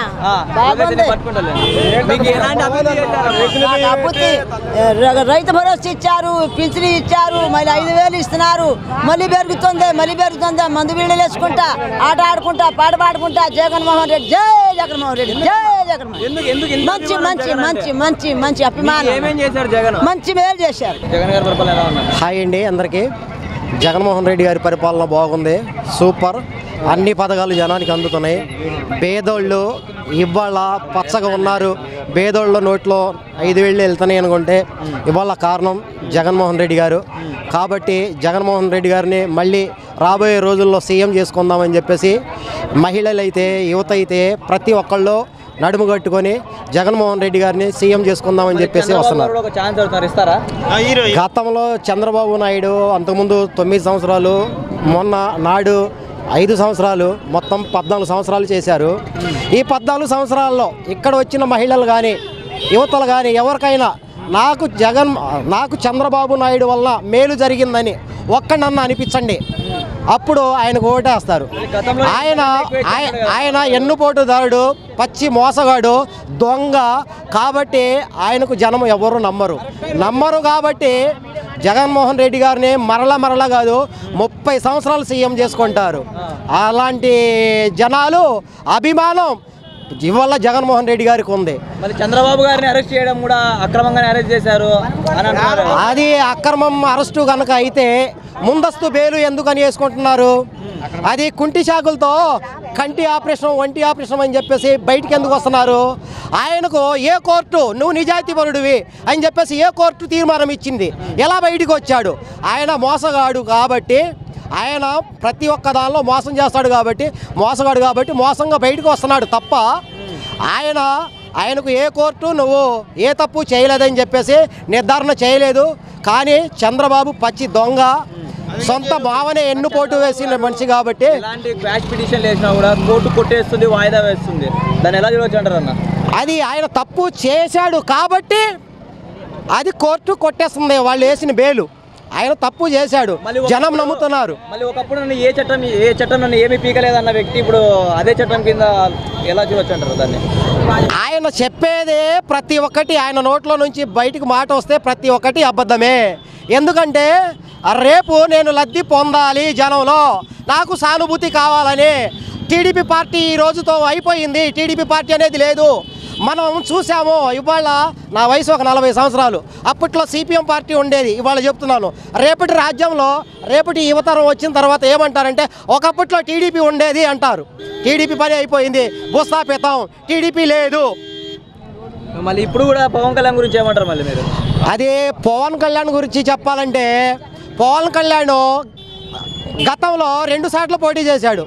రైతు భరోసా ఇచ్చారు, పింఛను ఇచ్చారు, మళ్ళీ 5,000 ఇస్తున్నారు. మళ్ళీ పెరుగుతుంది. మందు బిళ్ళలు వేసుకుంటా, ఆట ఆడుకుంటా, పాట పాడుకుంటా, జగన్మోహన్ రెడ్డి జై జగన్మోహన్ రెడ్డి, జై జగన్మోహన్. మంచి అభిమానం, మంచి మేలు చేశారు. హాయ్ అండి అందరికీ. జగన్మోహన్ రెడ్డి గారి పరిపాలన బాగుంది, సూపర్. అన్ని పథకాలు జనానికి అందుతున్నాయి. పేదోళ్ళు ఇవాళ పచ్చగా ఉన్నారు. పేదోళ్ళ నోట్లో 5,000 వెళ్తున్నాయి అనుకుంటే ఇవాళ కారణం జగన్మోహన్ రెడ్డి గారు. కాబట్టి జగన్మోహన్ రెడ్డి గారిని మళ్ళీ రాబోయే రోజుల్లో సీఎం చేసుకుందామని చెప్పేసి మహిళలైతే, యువత అయితే ప్రతి ఒక్కళ్ళు నడుము కట్టుకొని జగన్మోహన్ రెడ్డి గారిని సీఎం చేసుకుందామని చెప్పేసి వస్తున్నారు. గతంలో చంద్రబాబు నాయుడు అంతకుముందు 9 సంవత్సరాలు, మొన్న నాడు 5 సంవత్సరాలు, మొత్తం 14 సంవత్సరాలు చేశారు. ఈ 14 సంవత్సరాల్లో ఇక్కడ వచ్చిన మహిళలు కానీ, యువతలు కానీ ఎవరికైనా నాకు చంద్రబాబు నాయుడు వల్ల మేలు జరిగిందని ఒక్కడన్నా అనిపించండి, అప్పుడు ఆయనకు ఓటేస్తారు. ఆయన ఎన్నుపోటుదారుడు, పచ్చి మోసగాడు, దొంగ. కాబట్టి ఆయనకు జనం ఎవరు నమ్మరు. కాబట్టి జగన్మోహన్ రెడ్డి గారిని మరలా కాదు 30 సంవత్సరాలు సీఎం చేసుకుంటారు. అలాంటి జనాలు అభిమానం ఇవాళ జగన్మోహన్ రెడ్డి గారికి ఉంది. చంద్రబాబు గారిని అరెస్ట్ చేయడం కూడా అక్రమంగానే అరెస్ట్ చేశారు అని అంటున్నారు. అది అక్రమం అరెస్టు కనుక అయితే ముందస్తు బెయిలు ఎందుకని వేసుకుంటున్నారు? అది కుంటి శాఖలతో కంటి ఆపరేషన్, ఒంటి ఆపరేషన్ అని చెప్పేసి బయటికి ఎందుకు వస్తున్నారు? ఆయనకు ఏ కోర్టు నువ్వు నిజాయితీపరుడివి అని చెప్పేసి ఏ కోర్టు తీర్మానం ఇచ్చింది? ఎలా బయటికి వచ్చాడు? ఆయన మోసగాడు కాబట్టి, ఆయన ప్రతి ఒక్క దానిలో మోసం చేస్తాడు కాబట్టి, మోసగాడు కాబట్టి మోసంగా బయటకు వస్తున్నాడు తప్ప ఆయనకు ఏ కోర్టు నువ్వు ఏ తప్పు చేయలేదని చెప్పేసి నిర్ధారణ చేయలేదు. కానీ చంద్రబాబు పచ్చి దొంగ, సొంత భావనే ఎన్నుపోటు వేసిన మనిషి కాబట్టి క్వాష్ పిటిషన్ వేసినా కూడా కోర్టు కొట్టేస్తుంది, వాయిదా వేస్తుంది. దాన్ని ఎలా చూడవచ్చు అంటారు అన్న? అది ఆయన తప్పు చేశాడు కాబట్టి అది కోర్టు కొట్టేస్తుంది వాళ్ళు వేసిన బెయిలు. ఆయన తప్పు చేశాడు, జనం నమ్ముతున్నారు. మళ్ళీ ఒకప్పుడు నన్ను ఏ చట్టం నన్ను ఏమీ పీకలేదన్న వ్యక్తి ఇప్పుడు అదే చట్టం కింద ఎలా చూడవచ్చు అంటారు దాన్ని? ఆయన చెప్పేదే ప్రతి ఒక్కటి, ఆయన నోట్లో నుంచి బయటికి మాట వస్తే ప్రతి ఒక్కటి అబద్ధమే. ఎందుకంటే రేపు నేను లబ్ధి పొందాలి జనంలో, నాకు సానుభూతి కావాలని. టీడీపీ పార్టీ ఈ రోజుతో అయిపోయింది. టీడీపీ పార్టీ అనేది లేదు. మనం చూసాము. ఇవాళ నా వయసు ఒక 40 సంవత్సరాలు. అప్పట్లో సిపిఎం పార్టీ ఉండేది. ఇవాళ చెప్తున్నాను, రేపటి రాజ్యంలో రేపటి యువతరం వచ్చిన తర్వాత ఏమంటారంటే ఒకప్పట్లో టీడీపీ ఉండేది అంటారు. టీడీపీ పని అయిపోయింది, భూస్థాపితం, టీడీపీ లేదు. మళ్ళీ ఇప్పుడు కూడా పవన్ కళ్యాణ్ గురించి ఏమంటారు మళ్ళీ మీరు? అదే పవన్ కళ్యాణ్ గురించి చెప్పాలంటే, పవన్ కళ్యాణ్ గతంలో 2 సార్లు పోటీ చేశాడు.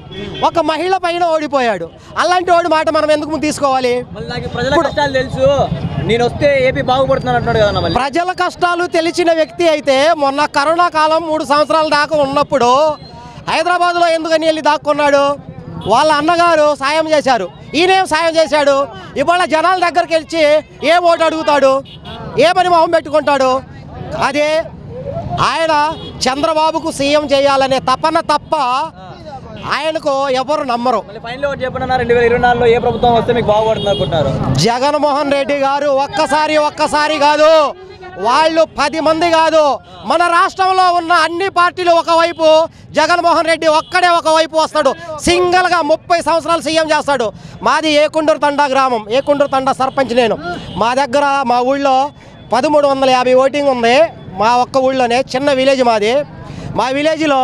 ఒక మహిళ పైన ఓడిపోయాడు. అలాంటి వాడి మాట మనం ఎందుకు తీసుకోవాలి? ప్రజల కష్టాలు తెలుసు, నేను వస్తే ఏపీ బాగుపడుతున్నాను అంటున్నాడు కదా. ప్రజల కష్టాలు తెలిసిన వ్యక్తి అయితే మొన్న కరోనా కాలం 3 సంవత్సరాల దాకా ఉన్నప్పుడు హైదరాబాద్లో ఎందుకని వెళ్ళి దాక్కున్నాడు? వాళ్ళ అన్నగారు సాయం చేశారు, ఈయనేం సాయం చేశాడు? ఇవాళ జనాల దగ్గరికి వెళ్ళి ఏ ఓటు అడుగుతాడు? ఏ పని మొహం పెట్టుకుంటాడు? అదే ఆయన చంద్రబాబుకు సీఎం చేయాలనే తపన తప్ప ఆయనకు ఎవరు నమ్మరు. 2024లో ఏ ప్రభుత్వం వస్తే మీకు బాగుపడుతుంది అనుకుంటారు? జగన్మోహన్ రెడ్డి గారు ఒక్కసారి కాదు, వాళ్ళు 10 మంది కాదు, మన రాష్ట్రంలో ఉన్న అన్ని పార్టీలు ఒకవైపు, జగన్మోహన్ రెడ్డి ఒక్కడే ఒకవైపు వస్తాడు. సింగిల్గా 30 సంవత్సరాలు సీఎం చేస్తాడు. మాది ఏకుండూరు తండా గ్రామం, ఏకుండూరు తండా సర్పంచ్ నేను. మా దగ్గర మా ఊళ్ళో 1350 ఓటింగ్ ఉంది. మా ఒక్క ఊళ్ళోనే, చిన్న విలేజ్ మాది. మా విలేజ్లో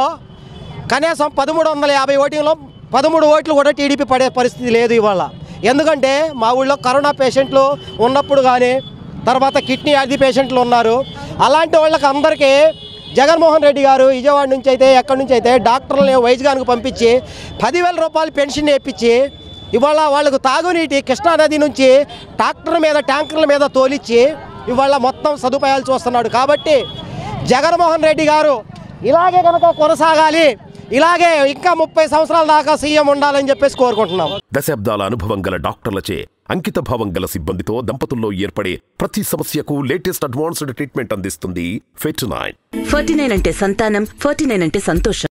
కనీసం 1350 ఓటింగ్లో 13 ఓట్లు కూడా టీడీపీ పడే పరిస్థితి లేదు ఇవాళ. ఎందుకంటే మా ఊళ్ళో కరోనా పేషెంట్లు ఉన్నప్పుడు కానీ, తర్వాత కిడ్నీ వ్యాధి పేషెంట్లు ఉన్నారు. అలాంటి వాళ్ళకి అందరికీ జగన్మోహన్ రెడ్డి గారు విజయవాడ నుంచి అయితే ఎక్కడి నుంచి అయితే డాక్టర్లని వైద్యానికి పంపించి 10,000 రూపాయలు పెన్షన్ ఇప్పించి ఇవాళ వాళ్ళకు తాగునీటి కృష్ణానది నుంచి ట్యాంకర్ల మీద తోలిచ్చి ఇవాళ మొత్తం సదుపాయాలు చూస్తున్నాడు. కాబట్టి జగన్మోహన్ రెడ్డి గారు ఇలాగే కనుక కొనసాగాలి, ఇలాగే ఇంకా 30 సంవత్సరాల దాకా సీఎం ఉండాలని చెప్పేసి కోరుకుంటున్నాం. దశాబ్దాల అనుభవం గల డాక్టర్లచే అంకిత భావం గల సిబ్బందితో దంపతుల్లో ఏర్పడే ప్రతి సమస్యకు లేటెస్ట్ అడ్వాన్స్డ్ ట్రీట్మెంట్ అందిస్తుంది ఫెట్9. 49 అంటే సంతానం, 49 అంటే సంతోషం.